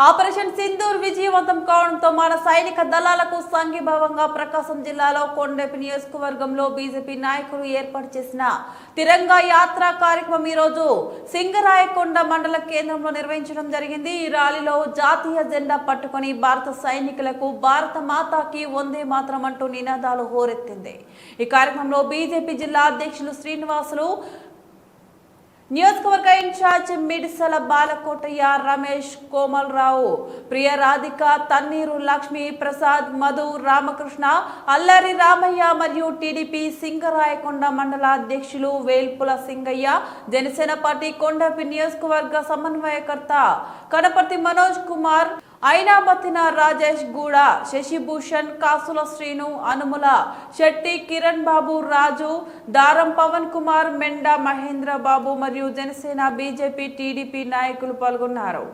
Operation Sindoor విజయవంతం కావడంతో మన సైనిక దళాలకు సంఘీభావంగా ప్రకాశం జిల్లాలో కొండపి నియోజకవర్గంలో బీజేపీ నాయకులు ఏర్పాటు చేసిన తిరంగా యాత్ర కార్యక్రమం ఈ రోజు సింగరాయకొండ మండల కేంద్రంలో నిర్వహించడం జరిగింది। ఈ ర్యాలీలో జాతీయ జెండా పట్టుకొని భారత సైనికులకు భారత మాతాకి వందే మాతరం అంటూ నినాదాలు హోరెత్తింది। ఈ కార్యక్రమంలో బీజేపీ జిల్లా అధ్యక్షులు శ్రీనివాసులు, నియోజకవర్గ ఇన్ఛార్జ్ మిడిసల బాలకోటయ్య, రమేష్, కోమలరావు, ప్రియ రాధిక, తన్నీరు లక్ష్మి ప్రసాద్, మధు, రామకృష్ణ, అల్లరి రామయ్య మరియు టీడీపీ సింగరాయకొండ మండల అధ్యక్షులు వేల్పుల సింగయ్య, జనసేన పార్టీ కొండపి నియోజకవర్గ సమన్వయకర్త కనపర్తి మనోజ్ కుమార్, ఐనాబతిన రాజేష్ గూడ, శశిభూషణ్, కాసుల శ్రీను, అనుముల శెట్టి, కిరణ్ బాబు, రాజు, దారం పవన్ కుమార్, మెండ మహేంద్ర బాబు మరియు జనసేన, బీజేపీ, టీడీపీ నాయకులు పాల్గొన్నారు।